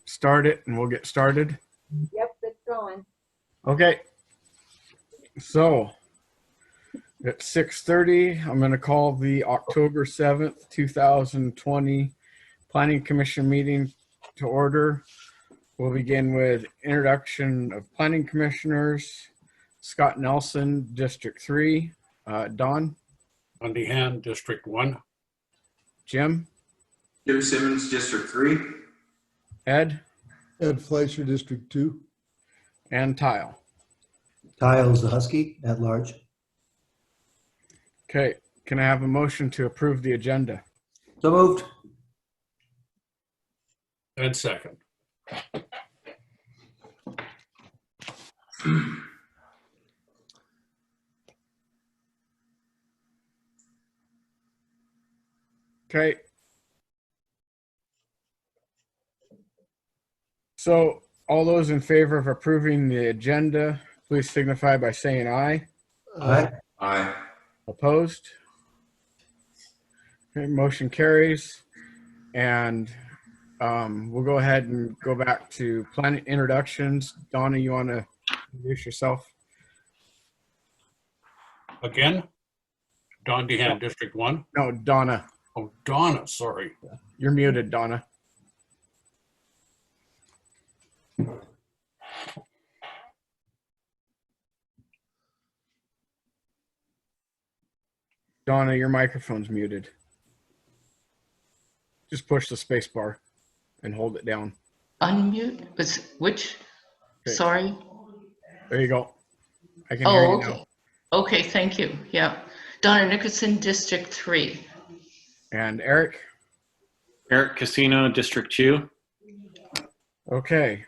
start it and we'll get started. Yep, it's going. Okay. So at 6:30, I'm going to call the October 7th, 2020 Planning Commission meeting to order. We'll begin with introduction of planning commissioners. Scott Nelson, District 3. Don. Bundy Hand, District 1. Jim. Jim Simmons, District 3. Ed. Ed Fleischer, District 2. And Tile. Tiles the Husky at large. Okay. Can I have a motion to approve the agenda? So moved. Ed second. Okay. So all those in favor of approving the agenda, please signify by saying aye. Aye. Aye. Opposed? Okay, motion carries. And we'll go ahead and go back to planning introductions. Donna, you want to introduce yourself? Again, Don DeHaan, District 1. No, Donna. Oh, Donna, sorry. You're muted, Donna. Donna, your microphone's muted. Just push the space bar and hold it down. Unmute? Which? Okay. Sorry. There you go. I can hear you Oh, okay. now. Okay, thank you. Yeah. Donna Nickerson, District 3. And Eric? Eric Casino, District 2. Okay.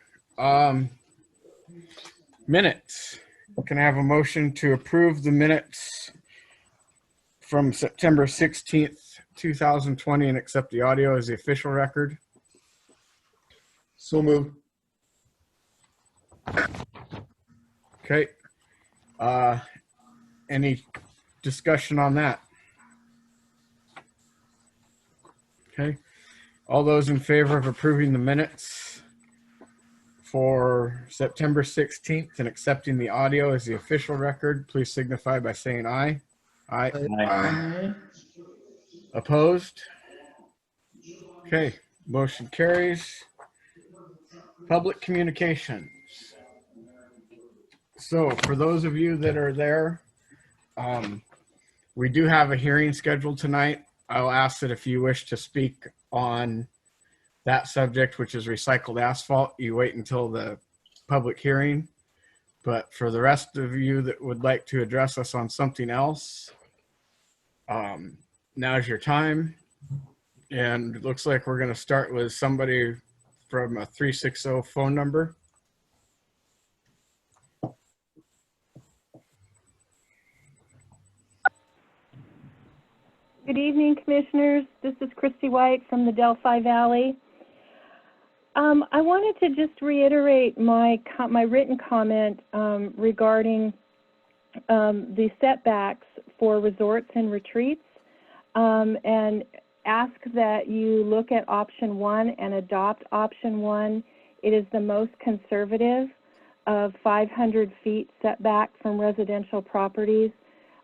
Minutes. Can I have a motion to approve the minutes from September 16th, 2020 and accept the audio as the official record? So moved. Okay. Any discussion on that? Okay. All those in favor of approving the minutes for September 16th and accepting the audio as the official record, please signify by saying aye. Aye. Aye. Opposed? Okay. Motion carries. Public communications. So for those of you that are there, we do have a hearing scheduled tonight. I'll ask that if you wish to speak on that subject, which is recycled asphalt, you wait until the public hearing. But for the rest of you that would like to address us on something else, now's your time. And it looks like we're going to start with somebody from a 360 phone number. Good evening, Commissioners. This is Christy White from the Delphi Valley. I wanted to just reiterate my written comment regarding the setbacks for resorts and retreats, and ask that you look at option 1 and adopt option 1. It is the most conservative of 500 feet setback from residential properties.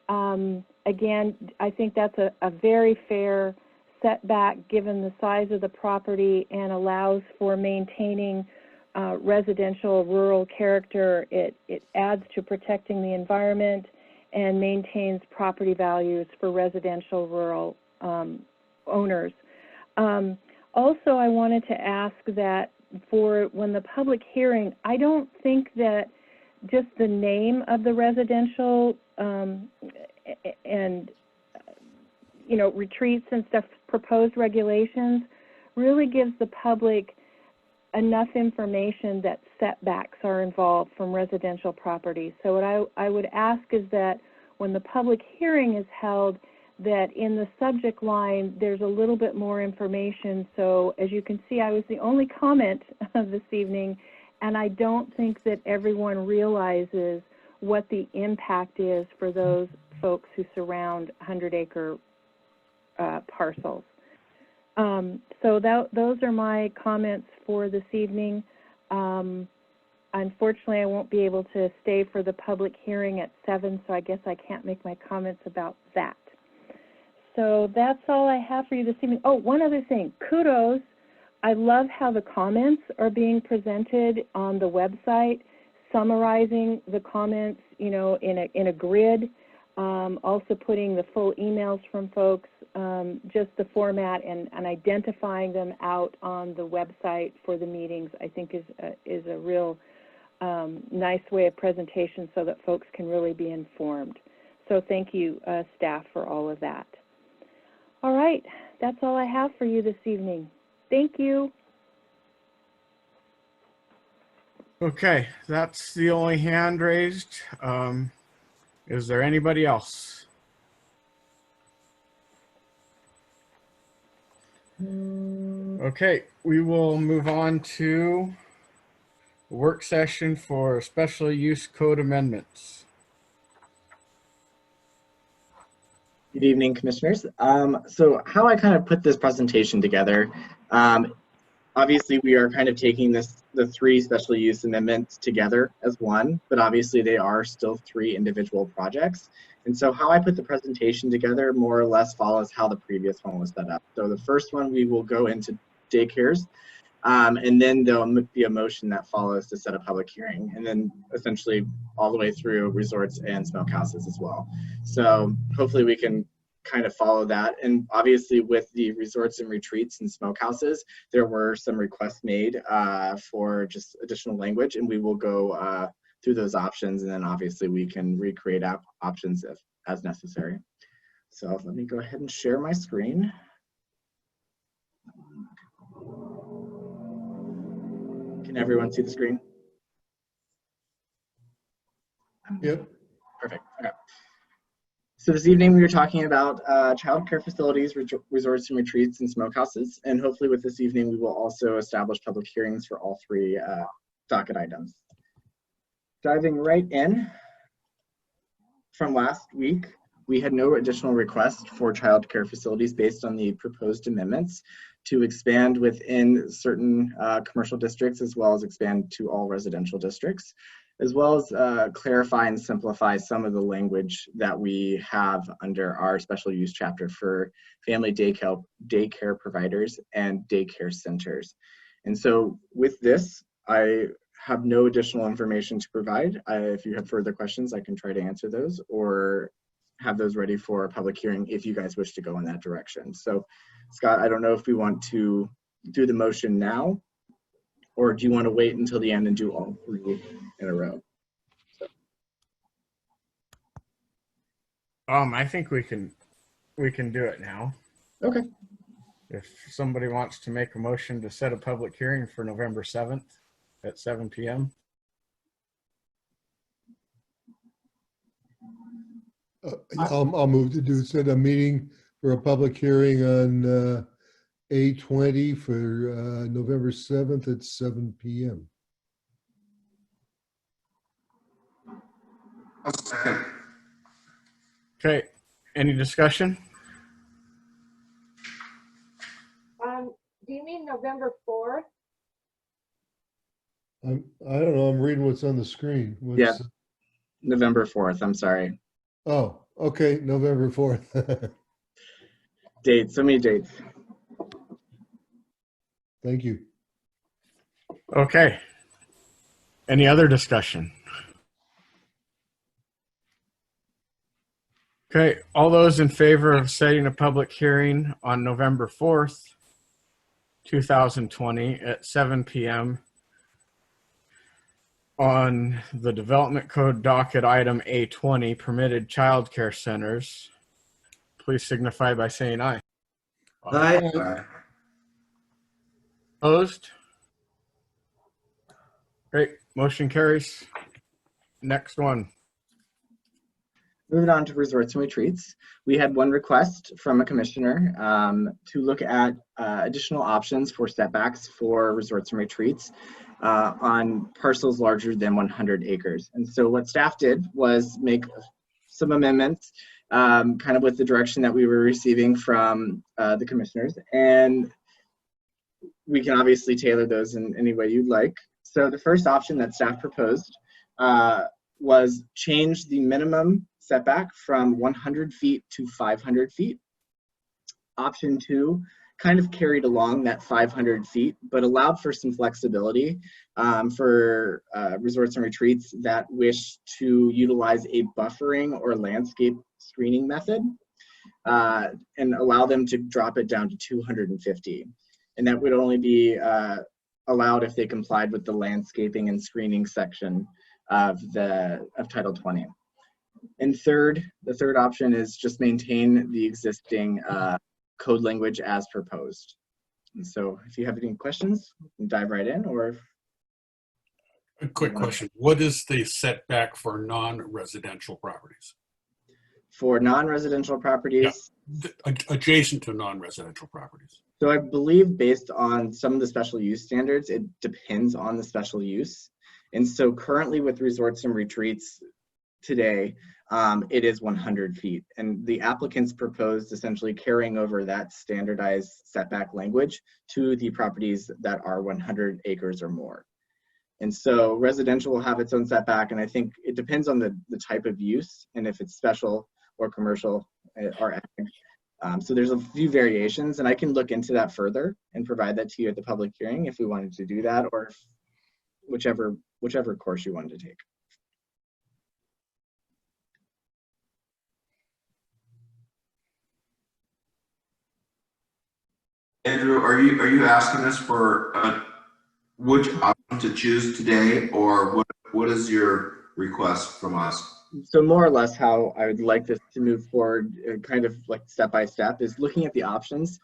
Again, I think that's a very fair setback given the size of the property and allows for maintaining residential rural character. It adds to protecting the environment and maintains property values for residential rural owners. Also, I wanted to ask that for when the public hearing, I don't think that just the name of the residential and retreats and stuff, proposed regulations, really gives the public enough information that setbacks are involved from residential properties. So what I would ask is that when the public hearing is held, that in the subject line there's a little bit more information. So as you can see, I was the only comment this evening, and I don't think that everyone realizes what the impact is for those folks who surround 100-acre parcels. So those are my comments for this evening. Unfortunately, I won't be able to stay for the public hearing at 7, so I guess I can't make my comments about that. So that's all I have for you this evening. Oh, one other thing, kudos. I love how the comments are being presented on the website, summarizing the comments, you know, in a grid. Also putting the full emails from folks, just the format and identifying them out on the website for the meetings, I think is a real nice way of presentation so that folks can really be informed. So thank you, staff, for all of that. All right, that's all I have for you this evening. Thank you. Okay, that's the only hand raised. Is there anybody else? Okay, we will move on to work session for special use code amendments. Good evening, commissioners. So how I kind of put this presentation together, obviously we are kind of taking the 3 special use amendments together as one, but obviously they are still 3 individual projects. And so how I put the presentation together more or less follows how the previous one was set up. So the first one, we will go into daycares, and then there'll be a motion that follows to set a public hearing, and then essentially all the way through resorts and smokehouses as well. So hopefully we can kind of follow that. And obviously with the resorts and retreats and smokehouses, there were some requests made for just additional language, and we will go through those options, and then obviously we can recreate options as necessary. So let me go ahead and share my screen. Can everyone see the screen? Yep. Perfect. Okay. So this evening we were talking about child care facilities, resorts and retreats, and smokehouses. And hopefully with this evening, we will also establish public hearings for all 3 docket items. Diving right in, from last week, we had no additional requests for child care facilities based on the proposed amendments to expand within certain commercial districts, as well as expand to all residential districts, as well as clarify and simplify some of the language that we have under our special use chapter for family daycare providers and daycare centers. And so with this, I have no additional information to provide. If you have further questions, I can try to answer those or have those ready for a public hearing if you guys wish to go in that direction. So Scott, I don't know if we want to do the motion now, or do you want to wait until the end and do all 3 in a row? I think we can do it now. Okay. If somebody wants to make a motion to set a public hearing for November 7th at 7 p.m. I'll move to set a meeting for a public hearing on 8/20 for November 7th at 7 p.m. I'll second. Okay, any discussion? Do you mean November 4th? I don't know. I'm reading what's on the screen. Yeah. November 4th, I'm sorry. Oh, okay. November 4th. Dates, so many dates. Thank you. Okay. Any other discussion? Okay, all those in favor of setting a public hearing on November 4th, 2020 at 7 p.m. on the Development Code docket item A20, permitted child care centers, please signify by saying aye. Aye. Opposed? Great, motion carries. Next one. Moving on to resorts and retreats, we had one request from a commissioner to look at additional options for setbacks for resorts and retreats on parcels larger than 100 acres. And so what staff did was make some amendments kind of with the direction that we were receiving from the commissioners. And we can obviously tailor those in any way you'd like. So the first option that staff proposed was change the minimum setback from 100 feet to 500 feet. Option 2 kind of carried along that 500 feet, but allowed for some flexibility for resorts and retreats that wish to utilize a buffering or landscape screening method and allow them to drop it down to 250. And that would only be allowed if they complied with the landscaping and screening section of Title 20. And the third option is just maintain the existing code language as proposed. And so if you have any questions, you can dive right in, or A quick question. What is the setback for non-residential properties? for non-residential properties. Adjacent to non-residential properties. So I believe based on some of the special use standards, it depends on the special use. And so currently with resorts and retreats today, it is 100 feet. And the applicants proposed essentially carrying over that standardized setback language to the properties that are 100 acres or more. And so residential will have its own setback, and I think it depends on the type of use and if it's special or commercial or ag. So there's a few variations, and I can look into that further and provide that to you at the public hearing if we wanted to do that, or whichever course you wanted to take. Andrew, are you asking us for which option to choose today, or what is your request from us? So more or less how I would like this to move forward, kind of like step by step, is looking at the options,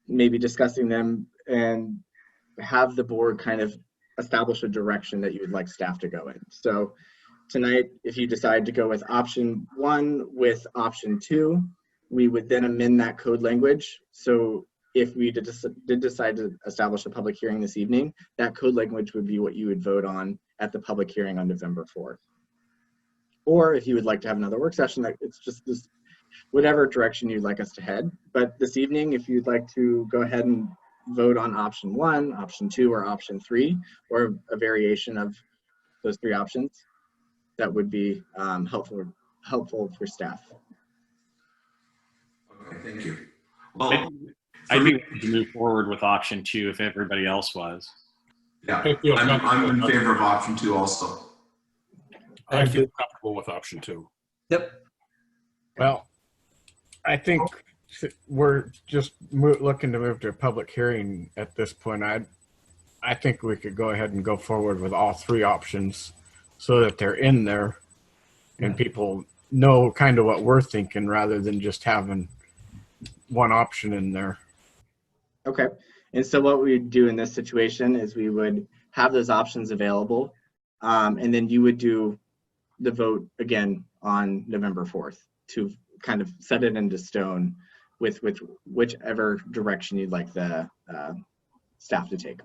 maybe discussing them, and have the board kind of establish a direction that you would like staff to go in. So tonight, if you decide to go with option 1 with option 2, we would then amend that code language. So if we did decide to establish a public hearing this evening, that code language would be what you would vote on at the public hearing on November 4th. Or if you would like to have another work session, that it's just this, whatever direction you'd like us to head. But this evening, if you'd like to go ahead and vote on option 1, option 2, or option 3, or a variation of those 3 options, that would be helpful for staff. Okay, thank you. Well, I'd be willing to move forward with option 2 if everybody else was. yeah, I'm in favor of option 2 also. I feel comfortable with option 2. Yep. Well, I think we're just looking to move to a public hearing at this point. I think we could go ahead and go forward with all 3 options so that they're in there and people know kind of what we're thinking rather than just having one option in there. Okay. And so what we would do in this situation is we would have those options available, and then you would do the vote again on November 4th to kind of set it into stone with whichever direction you'd like the staff to take.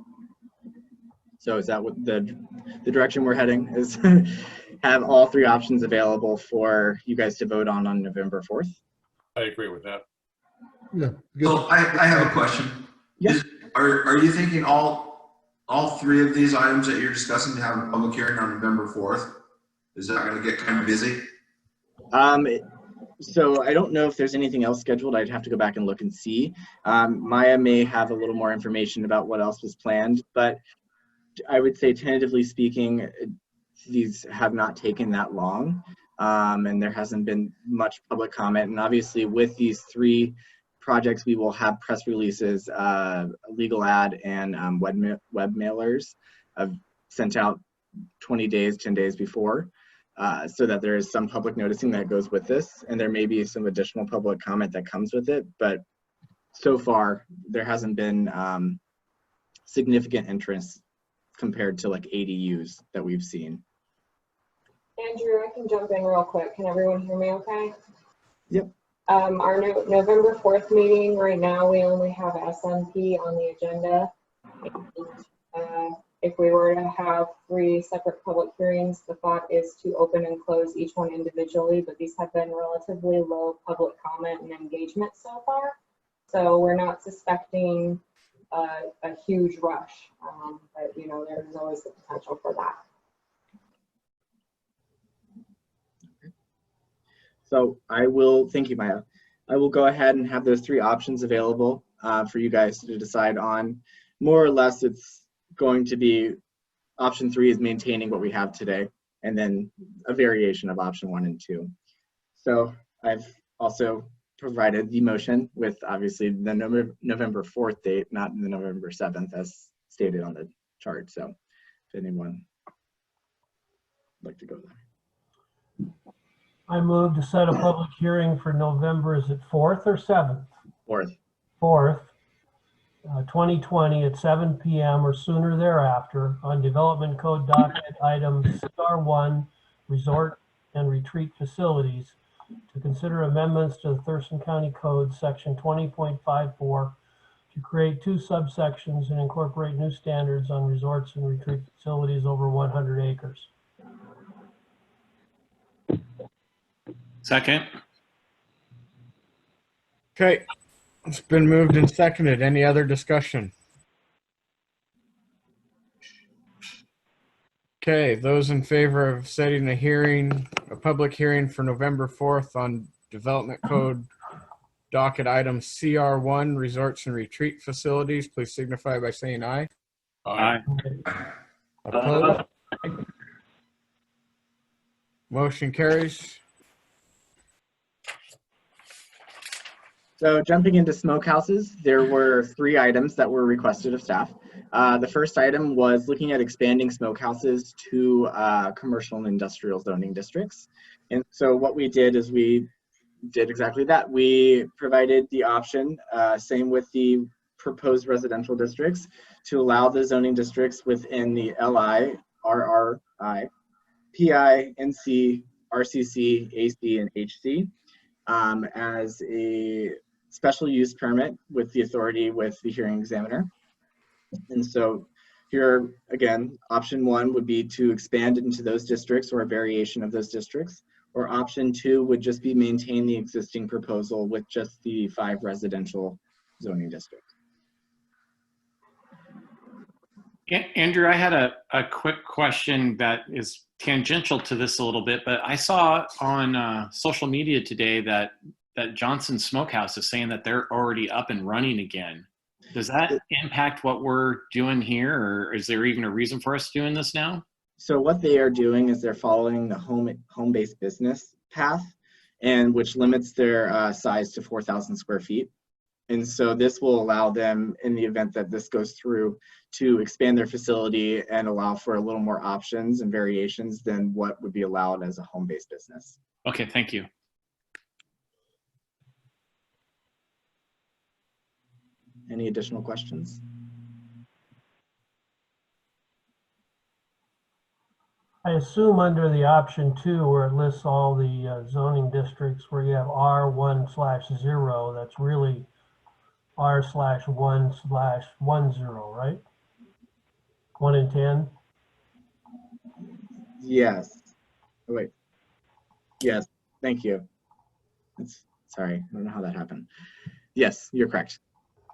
So is that what the direction we're heading is? Have all 3 options available for you guys to vote on November 4th? I agree with that. Yeah. So I have a question. Yeah. Are you thinking all 3 of these items that you're discussing to have a public hearing on November 4th? Is that going to get kind of busy? So I don't know if there's anything else scheduled. I'd have to go back and look and see. Maya may have a little more information about what else was planned, but I would say tentatively speaking, these have not taken that long, and there hasn't been much public comment. And obviously with these 3 projects, we will have press releases, a legal ad, and web mailers sent out 10 days before, so that there is some public noticing that goes with this, and there may be some additional public comment that comes with it. But so far, there hasn't been significant interest compared to like ADUs that we've seen. Andrew, I can jump in real quick. Can everyone hear me okay? Yep. Our November 4th meeting, right now, we only have SMP on the agenda. if we were to have 3 separate public hearings, the thought is to open and close each one individually, but these have been relatively low public comment and engagement so far. So we're not suspecting a huge rush, but you know, there's always the potential for that. So thank you, Maya. I will go ahead and have those 3 options available for you guys to decide on. More or less, it's going to be option 3 is maintaining what we have today, and then a variation of option 1 and 2. So I've also provided the motion with obviously the November 4th date, not the November 7th as stated on the chart. So if anyone would like to go there. I move to set a public hearing for November, is it 4th or 7th? 4th. 4th, 2020 at 7 p.m. or sooner thereafter on Development Code Docket Item CR1, Resort and Retreat Facilities, to consider amendments to the Thurston County Code, Section 20.54, to create 2 subsections and incorporate new standards on resorts and retreat facilities over 100 acres. Second. Okay, it's been moved and seconded. Any other discussion? Okay, those in favor of setting a public hearing for November 4th on Development Code Docket Item CR1, Resorts and Retreat Facilities, please signify by saying aye. Aye. Opposed? Motion carries. So jumping into smokehouses, there were 3 items that were requested of staff. The first item was looking at expanding smokehouses to commercial and industrial zoning districts. And so what we did is we did exactly that. We provided the option, same with the proposed residential districts, to allow the zoning districts within the LI, RRI, PI, NC, RCC, AC, and HC as a special use permit with the authority with the hearing examiner. And so here again, option 1 would be to expand into those districts or a variation of those districts, or option 2 would just be maintain the existing proposal with just the 5 residential zoning districts. Andrew, I had a quick question that is tangential to this a little bit, but I saw on social media today that Johnson Smokehouse is saying that they're already up and running again. Does that impact what we're doing here, or is there even a reason for us doing this now? So what they are doing is they're following the home-based business path, and which limits their size to 4,000 square feet. And so this will allow them, in the event that this goes through, to expand their facility and allow for a little more options and variations than what would be allowed as a home-based business. Okay, thank you. Any additional questions? I assume under the option 2, where it lists all the zoning districts where you have R1/0, that's really R/1/10, right? 1 and 10? Yes. Oh, wait. Yes, thank you. Sorry, I don't know how that happened. Yes, you're correct.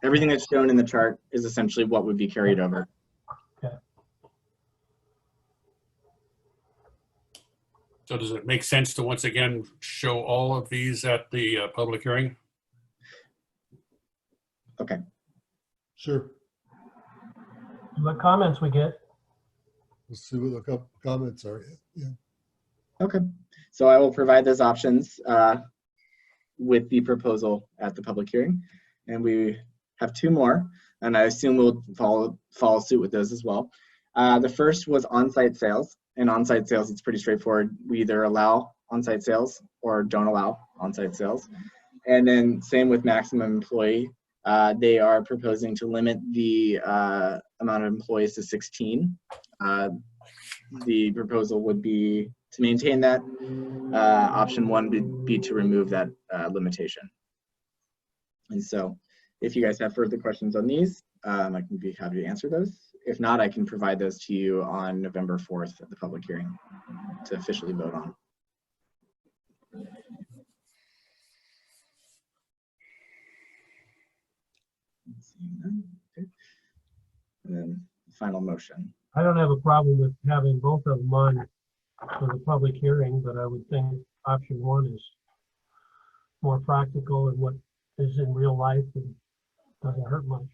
Everything that's shown in the chart is essentially what would be carried over. Okay. So does it make sense to once again show all of these at the public hearing? Okay. Sure. What comments we get? Let's see what the comments are. Yeah. Okay. So I will provide those options with the proposal at the public hearing. And we have 2 more, and I assume we'll follow suit with those as well. The first was on-site sales. In on-site sales, it's pretty straightforward. We either allow on-site sales or don't allow on-site sales. And then same with maximum employee. They are proposing to limit the amount of employees to 16. The proposal would be to maintain that. Option 1 would be to remove that limitation. And so if you guys have further questions on these, I can be happy to answer those. if not, I can provide those to you on November 4th at the public hearing to officially vote on. Okay. And then final motion. I don't have a problem with having both of them on for the public hearing, but I would think option one is more practical and what is in real life and doesn't hurt much.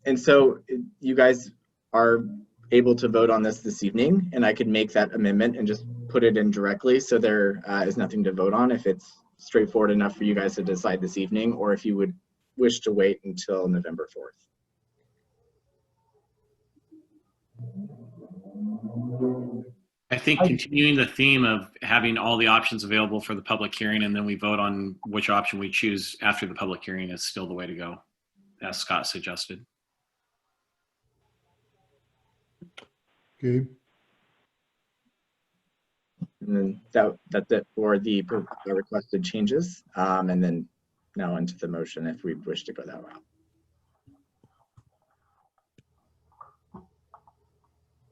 And so you guys are able to vote on this evening, and I could make that amendment and just put it in directly, so there is nothing to vote on if it's straightforward enough for you guys to decide this evening, or if you would wish to wait until November 4th. I think continuing the theme of having all the options available for the public hearing, and then we vote on which option we choose after the public hearing is still the way to go, as Scott suggested. Okay. And then that's it for the requested changes. And then now into the motion if we wish to go that route.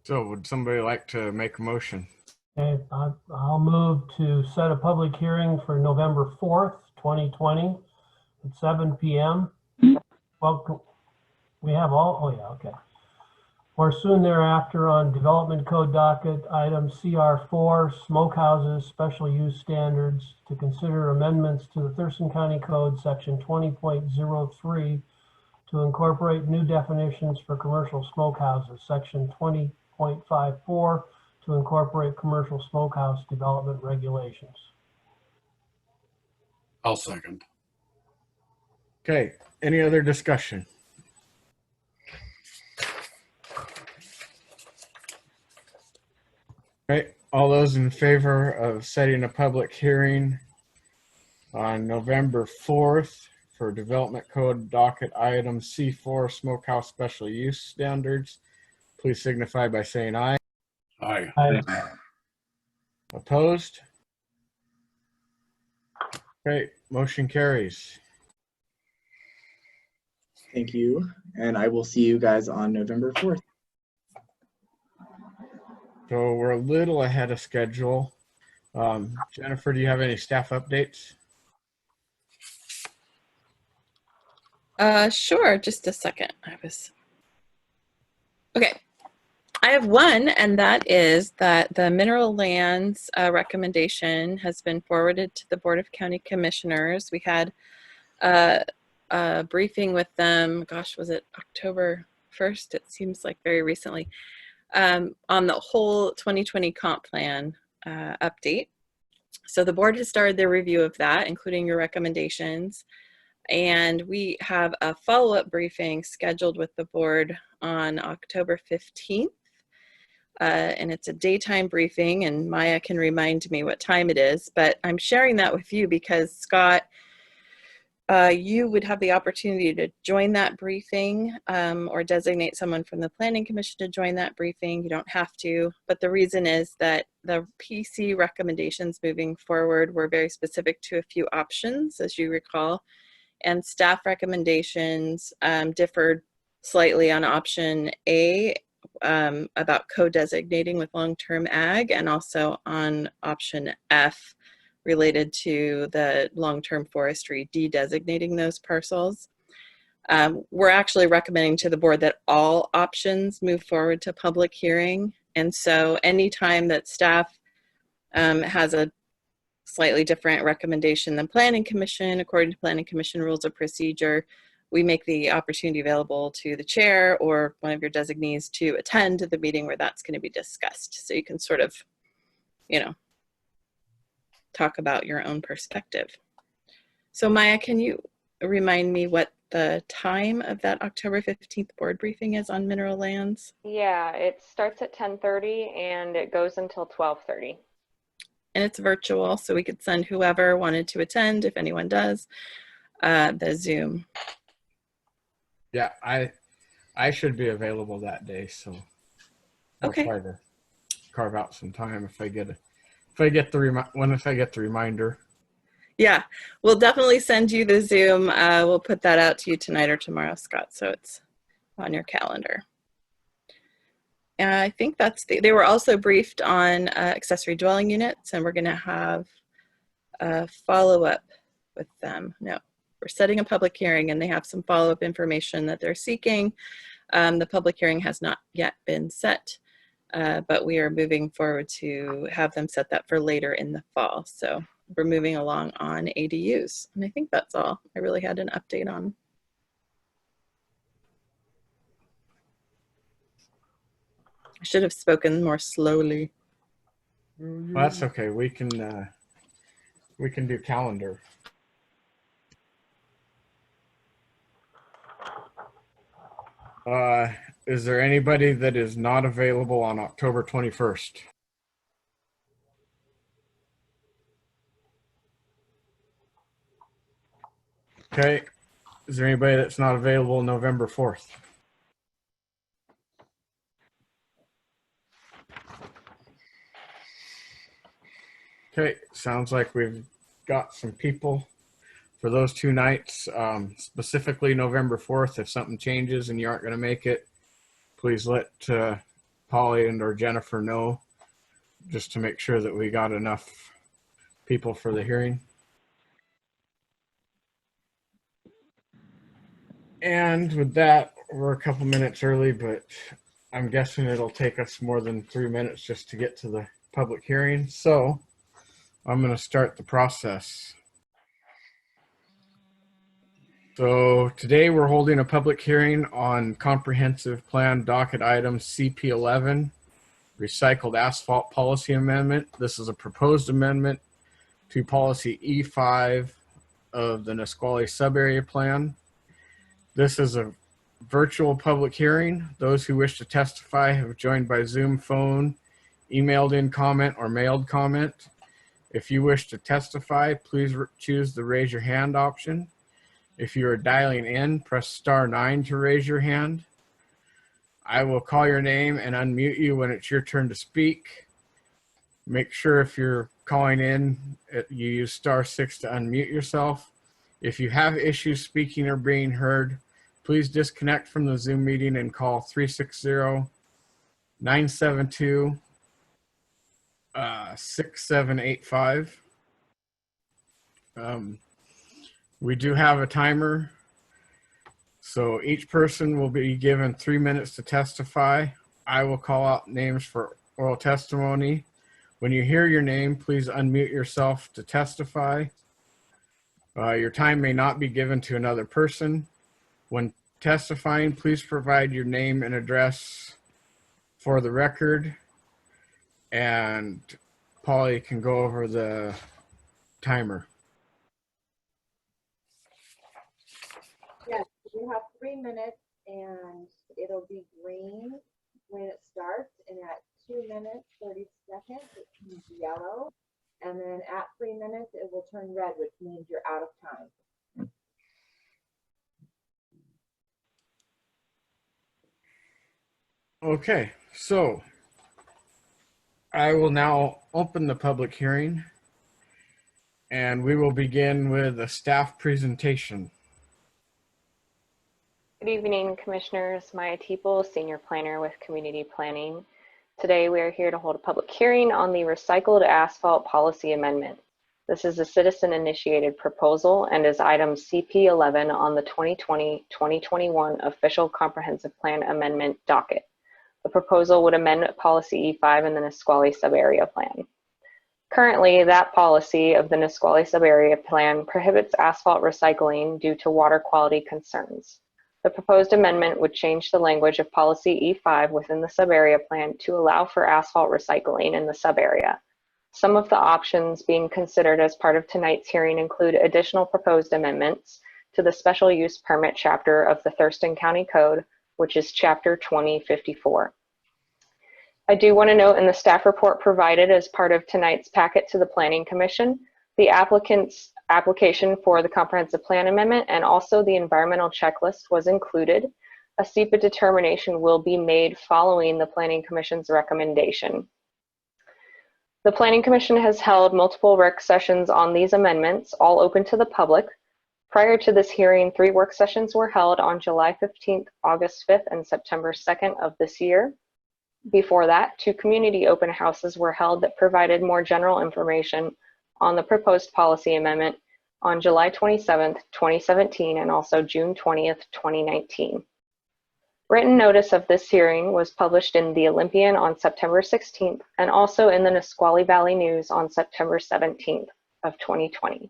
So would somebody like to make a motion? Okay, I'll move to set a public hearing for November 4th, 2020 at 7 p.m. Well, we have all, oh yeah, okay. Or soon thereafter on Development Code Docket Item CR4, Smokehouses Special Use Standards, to consider amendments to the Thurston County Code Section 20.03 to incorporate new definitions for commercial smokehouses, Section 20.54 to incorporate commercial smokehouse development regulations. I'll second. Okay, any other discussion? Okay, all those in favor of setting a public hearing on November 4th for Development Code Docket Item C4 Smokehouse Special Use Standards, please signify by saying aye. Aye. Opposed? Okay, motion carries. Thank you. And I will see you guys on November 4th. So we're a little ahead of schedule. Jennifer, do you have any staff updates? Sure, just a second. Okay. I have one, and that is that the mineral lands recommendation has been forwarded to the Board of County Commissioners. We had a briefing with them, gosh, was it October 1st? It seems like very recently, on the whole 2020 comp plan update. So the board has started their review of that, including your recommendations. And we have a follow-up briefing scheduled with the board on October 15th. And it's a daytime briefing, and Maya can remind me what time it is, but I'm sharing that with you because, Scott, you would have the opportunity to join that briefing or designate someone from the Planning Commission to join that briefing. You don't have to, but the reason is that the PC recommendations moving forward were very specific to a few options, as you recall, and staff recommendations differed slightly on option A, about co-designating with long-term ag, and also on option F related to the long-term forestry de-designating those parcels. We're actually recommending to the board that all options move forward to public hearing. And so anytime that staff has a slightly different recommendation than Planning Commission, according to Planning Commission rules of procedure, we make the opportunity available to the chair or one of your designees to attend the meeting where that's going to be discussed. So you can sort of, you know, talk about your own perspective. So Maya, can you remind me what the time of that October 15th board briefing is on mineral lands? Yeah, it starts at 10:30 and it goes until 12:30. And it's virtual, so we could send whoever wanted to attend, if anyone does, the Zoom. Yeah, I should be available that day, so I'll try to carve out some time if I get the reminder. Yeah, we'll definitely send you the Zoom. We'll put that out to you tonight or tomorrow, Scott. So it's on your calendar. And I think they were also briefed on accessory dwelling units, and we're going to have a follow-up with them. No, we're setting a public hearing, and they have some follow-up information that they're seeking. The public hearing has not yet been set, but we are moving forward to have them set that for later in the fall. So we're moving along on ADUs, and I think that's all I really had an update on. I should have spoken more slowly. Well, that's okay. We can do calendar. Is there anybody that is not available on October 21st? Okay. Is there anybody that's not available November 4th? Okay, sounds like we've got some people for those 2 nights, specifically November 4th. If something changes and you aren't going to make it, please let Polly and or Jennifer know, just to make sure that we got enough people for the hearing. And with that, we're a couple minutes early, but I'm guessing it'll take us more than 3 minutes just to get to the public hearing. So I'm going to start the process. So today we're holding a public hearing on comprehensive plan docket item CP11, recycled asphalt policy amendment. This is a proposed amendment to policy E5 of the Nisqually subarea plan. This is a virtual public hearing. Those who wish to testify have joined by Zoom, phone, emailed in comment, or mailed comment. If you wish to testify, please choose the raise your hand option. If you are dialing in, press *9 to raise your hand. I will call your name and unmute you when it's your turn to speak. Make sure if you're calling in, you use *6 to unmute yourself. If you have issues speaking or being heard, please disconnect from the Zoom meeting and call 360-972-6785. We do have a timer, so each person will be given 3 minutes to testify. I will call out names for oral testimony. When you hear your name, please unmute yourself to testify. Your time may not be given to another person. When testifying, please provide your name and address for the record, and Polly can go over the timer. Yes, you have 3 minutes, and it'll be green when it starts, and at 2 minutes, 30 seconds, it turns yellow, and then at 3 minutes, it will turn red, which means you're out of time. Okay, so I will now open the public hearing, and we will begin with a staff presentation. Good evening, Commissioners. Maya Teeple, Senior Planner with Community Planning. Today, we are here to hold a public hearing on the Recycled Asphalt Policy Amendment. This is a citizen-initiated proposal and is item CP11 on the 2020-2021 Official Comprehensive Plan Amendment docket. The proposal would amend Policy E5 in the Nisqually Subarea Plan. Currently, that policy of the Nisqually Subarea Plan prohibits asphalt recycling due to water quality concerns. The proposed amendment would change the language of Policy E5 within the subarea plan to allow for asphalt recycling in the subarea. Some of the options being considered as part of tonight's hearing include additional proposed amendments to the Special Use Permit chapter of the Thurston County Code, which is Chapter 2054. I do want to note in the staff report provided as part of tonight's packet to the Planning Commission, the applicant's application for the comprehensive plan amendment and also the environmental checklist was included. A SEPA determination will be made following the Planning Commission's recommendation. The Planning Commission has held multiple rec sessions on these amendments, all open to the public. Prior to this hearing, 3 work sessions were held on July 15th, August 5th, and September 2nd of this year. Before that, 2 community open houses were held that provided more general information on the proposed policy amendment on July 27th, 2017, and also June 20th, 2019. Written notice of this hearing was published in the Olympian on September 16th and also in the Nisqually Valley News on September 17th of 2020.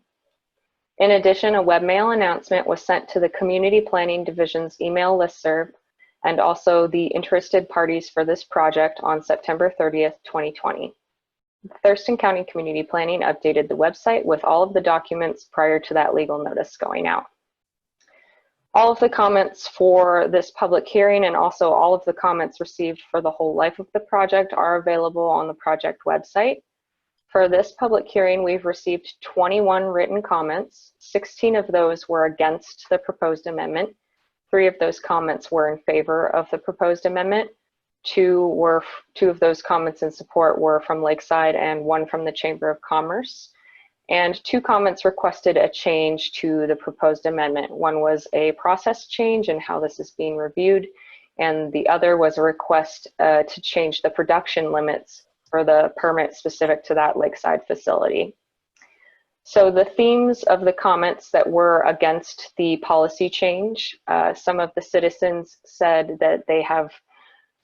In addition, a webmail announcement was sent to the Community Planning Division's email listserv and also the interested parties for this project on September 30th, 2020. Thurston County Community Planning updated the website with all of the documents prior to that legal notice going out. All of the comments for this public hearing and also all of the comments received for the whole life of the project are available on the project website. For this public hearing, we've received 21 written comments. 16 of those were against the proposed amendment. 3 of those comments were in favor of the proposed amendment. 2 of those comments in support were from Lakeside and 1 from the Chamber of Commerce. And 2 comments requested a change to the proposed amendment. One was a process change and how this is being reviewed, and the other was a request to change the production limits for the permit specific to that Lakeside facility. So the themes of the comments that were against the policy change, some of the citizens said that they have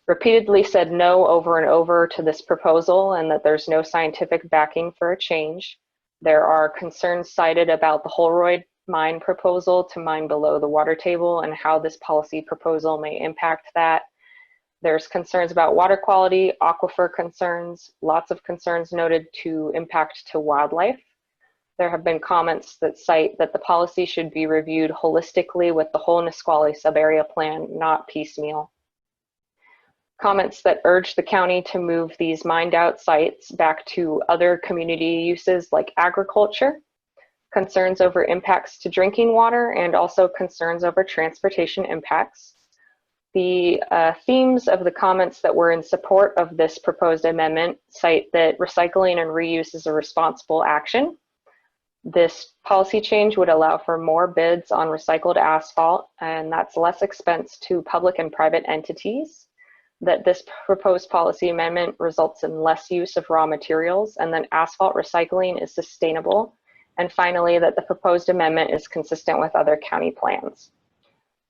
repeatedly said no over and over to this proposal and that there's no scientific backing for a change. There are concerns cited about the Holroyd mine proposal to mine below the water table and how this policy proposal may impact that. There's concerns about water quality, aquifer concerns, lots of concerns noted to impact to wildlife. There have been comments that cite that the policy should be reviewed holistically with the whole Nisqually sub-area plan, not piecemeal. Comments that urge the county to move these mined out sites back to other community uses like agriculture, concerns over impacts to drinking water, and also concerns over transportation impacts. The themes of the comments that were in support of this proposed amendment cite that recycling and reuse is a responsible action. This policy change would allow for more bids on recycled asphalt, and that's less expense to public and private entities. That this proposed policy amendment results in less use of raw materials, and then asphalt recycling is sustainable. And finally, that the proposed amendment is consistent with other county plans.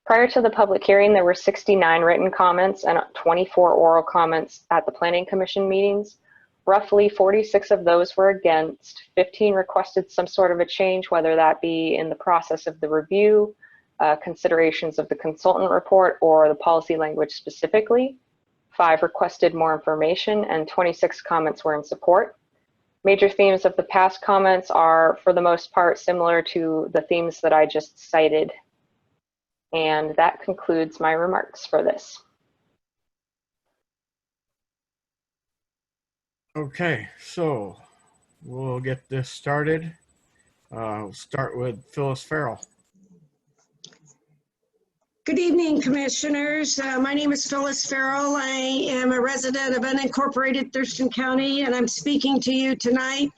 Prior to the public hearing, there were 69 written comments and 24 oral comments at the Planning Commission meetings. Roughly 46 of those were against, 15 requested some sort of a change, whether that be in the process of the review, considerations of the consultant report, or the policy language specifically. 5 requested more information, and 26 comments were in support. Major themes of the past comments are, for the most part, similar to the themes that I just cited. And that concludes my remarks for this. Okay, so we'll get this started. We'll start with Phyllis Farrell. Good evening, Commissioners. My name is Phyllis Farrell. I am a resident of unincorporated Thurston County, and I'm speaking to you tonight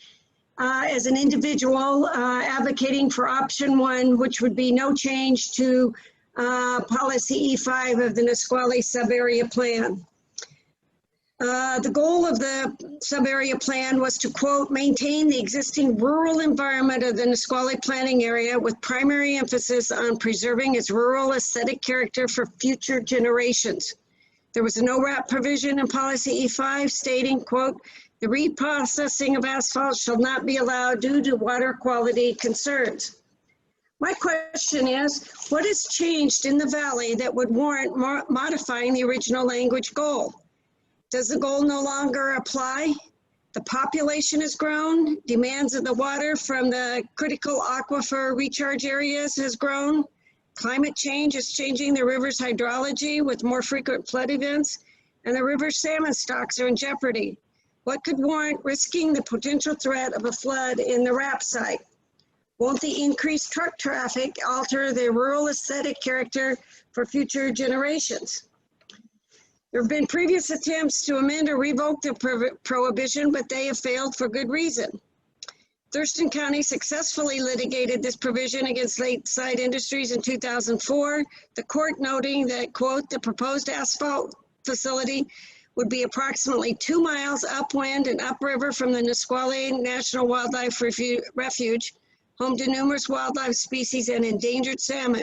as an individual advocating for option 1, which would be no change to policy E5 of the Nisqually sub-area plan. The goal of the sub-area plan was to, quote, maintain the existing rural environment of the Nisqually planning area with primary emphasis on preserving its rural aesthetic character for future generations. There was a no wrap provision in policy E5 stating, quote, the reprocessing of asphalt shall not be allowed due to water quality concerns. My question is, what has changed in the valley that would warrant modifying the original language goal? Does the goal no longer apply? The population has grown, demands of the water from the critical aquifer recharge areas has grown, climate change is changing the river's hydrology with more frequent flood events, and the river's salmon stocks are in jeopardy. What could warrant risking the potential threat of a flood in the RAP site? Won't the increased truck traffic alter the rural aesthetic character for future generations? There have been previous attempts to amend or revoke the prohibition, but they have failed for good reason. Thurston County successfully litigated this provision against Lakeside Industries in 2004, the court noting that, quote, the proposed asphalt facility would be approximately 2 miles upwind and upriver from the Nisqually National Wildlife Refuge, home to numerous wildlife species and endangered salmon.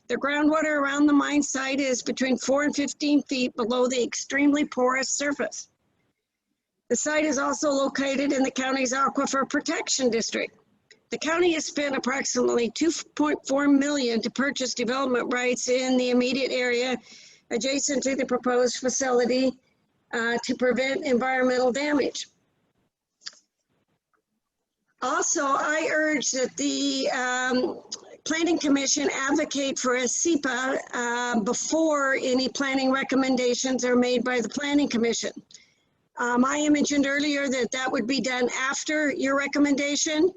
The groundwater around the mine site is between 4 and 15 feet below the extremely porous surface. The site is also located in the county's Aquifer Protection District. The county has spent approximately $2.4 million to purchase development rights in the immediate area adjacent to the proposed facility to prevent environmental damage. Also, I urge that the Planning Commission advocate for a SEPA before any planning recommendations are made by the Planning Commission. I mentioned earlier that that would be done after your recommendation,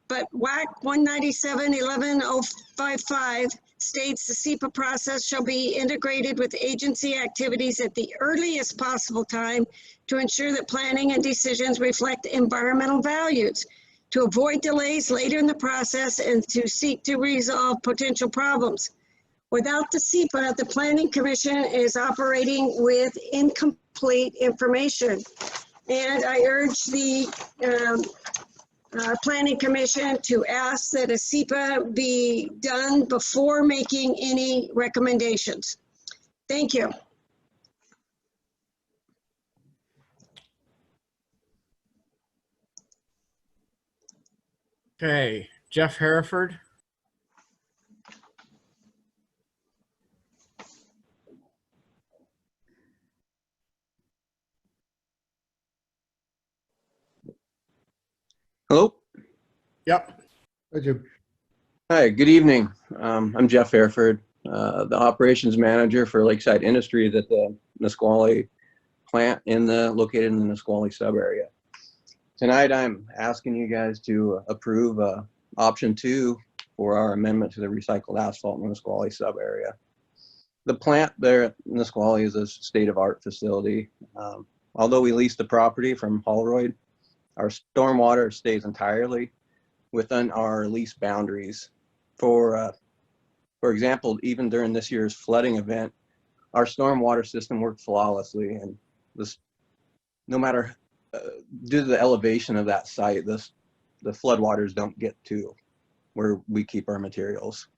but WAC 197-11055 states the SEPA process shall be integrated with agency activities at the earliest possible time to ensure that planning and decisions reflect environmental values, to avoid delays later in the process, and to seek to resolve potential problems. Without the SEPA, the Planning Commission is operating with incomplete information. And I urge the Planning Commission to ask that a SEPA be done before making any recommendations. Thank you. Okay, Jeff Hereford. Hello. Yep. Hi, Jim. Hi, good evening. I'm Jeff Fairford, the operations manager for Lakeside Industries at the Nisqually plant located in the Nisqually sub area. Tonight, I'm asking you guys to approve option 2 for our amendment to the recycled asphalt in the Nisqually sub area. The plant there at Nisqually is a state-of-art facility. Although we lease the property from Holroyd, our stormwater stays entirely within our lease boundaries. For example, even during this year's flooding event, our stormwater system worked flawlessly, and this, no matter due to the elevation of that site, the floodwaters don't get to where we keep our materials.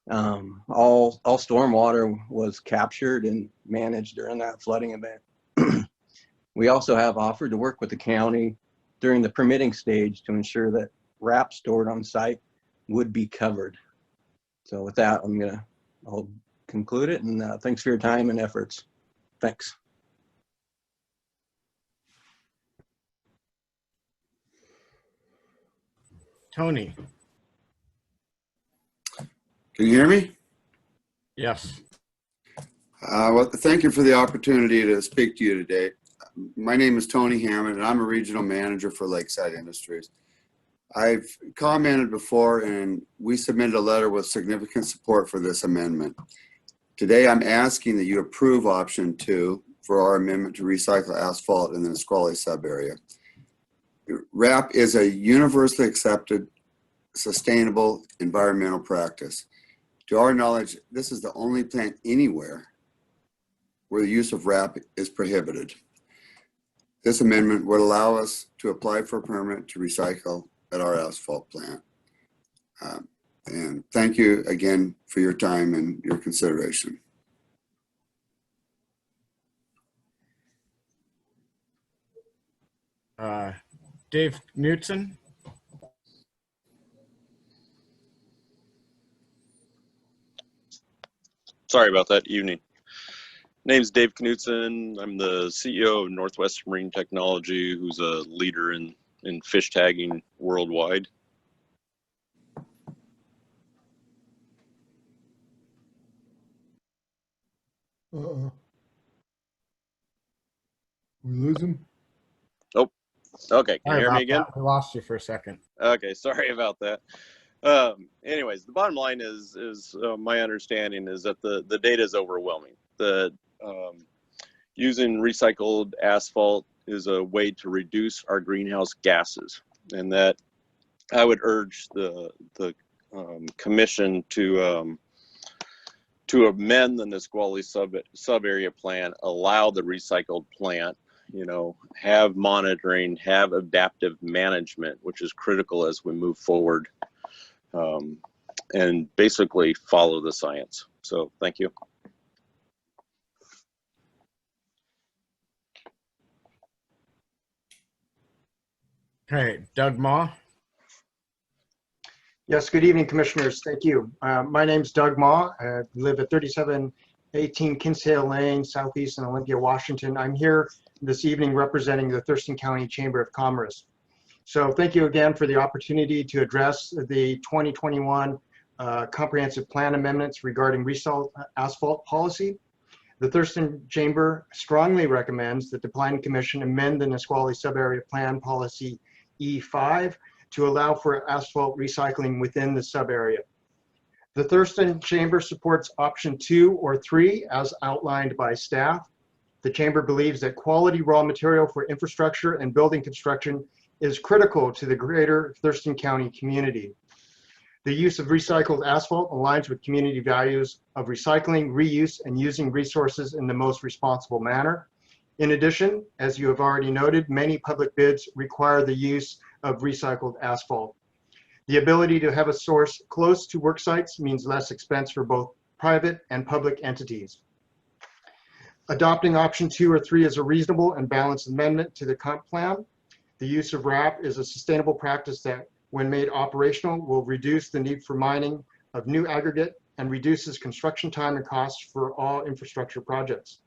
All stormwater was captured and managed during that flooding event. We also have offered to work with the county during the permitting stage to ensure that wrap stored on site would be covered. So with that, I'll conclude it, and thanks for your time and efforts. Thanks. Tony. Can you hear me? Yes. Well, thank you for the opportunity to speak to you today. My name is Tony Hammond, and I'm a regional manager for Lakeside Industries. I've commented before, and we submitted a letter with significant support for this amendment. Today, I'm asking that you approve option 2 for our amendment to recycle asphalt in the Nisqually sub area. RAP is a universally accepted, sustainable environmental practice. To our knowledge, this is the only plant anywhere where the use of RAP is prohibited. This amendment would allow us to apply for a permit to recycle at our asphalt plant. And thank you again for your time and your consideration. Dave Knutson. Sorry about that. Evening. Name's Dave Knutson. I'm the CEO of Northwest Marine Technology, who's a leader in fish tagging worldwide. We lose him? Oh, okay. Can you hear me again? We lost you for a second. Okay, sorry about that. Anyways, the bottom line is my understanding is that the data is overwhelming. Using recycled asphalt is a way to reduce our greenhouse gases, and that I would urge the commission to amend the Nisqually sub area plan, allow the recycled plant, have monitoring, have adaptive management, which is critical as we move forward, and basically follow the science. So thank you. Okay, Doug Ma. Yes, good evening, commissioners. Thank you. My name's Doug Ma. I live at 3718 Kinsale Lane, Southeast in Olympia, Washington. I'm here this evening representing the Thurston County Chamber of Commerce. So thank you again for the opportunity to address the 2021 comprehensive plan amendments regarding resalt asphalt policy. The Thurston Chamber strongly recommends that the Planning Commission amend the Nisqually Subarea Plan Policy E5 to allow for asphalt recycling within the sub-area. The Thurston Chamber supports option 2 or 3 as outlined by staff. The Chamber believes that quality raw material for infrastructure and building construction is critical to the greater Thurston County community. The use of recycled asphalt aligns with community values of recycling, reuse, and using resources in the most responsible manner. In addition, as you have already noted, many public bids require the use of recycled asphalt. The ability to have a source close to work sites means less expense for both private and public entities. Adopting option 2 or 3 is a reasonable and balanced amendment to the comp plan. The use of RAP is a sustainable practice that, when made operational, will reduce the need for mining of new aggregate and reduces construction time and costs for all infrastructure projects.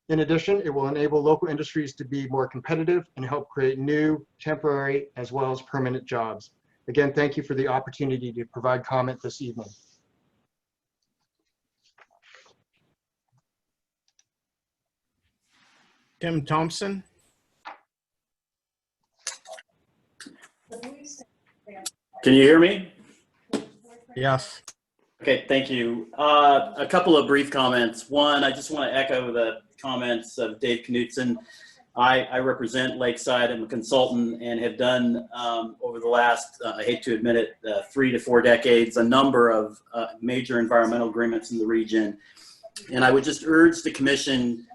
In addition, it will enable local industries to be more competitive and help create new, temporary, as well as permanent jobs. Again, thank you for the opportunity to provide comment this evening. Tim Thompson. Can you hear me? Yes. Okay, thank you. A couple of brief comments. One, I just want to echo the comments of Dave Knutson. I represent Lakeside. I'm a consultant and have done over the last, I hate to admit it, 3 to 4 decades, a number of major environmental agreements in the region. And I would just urge the commission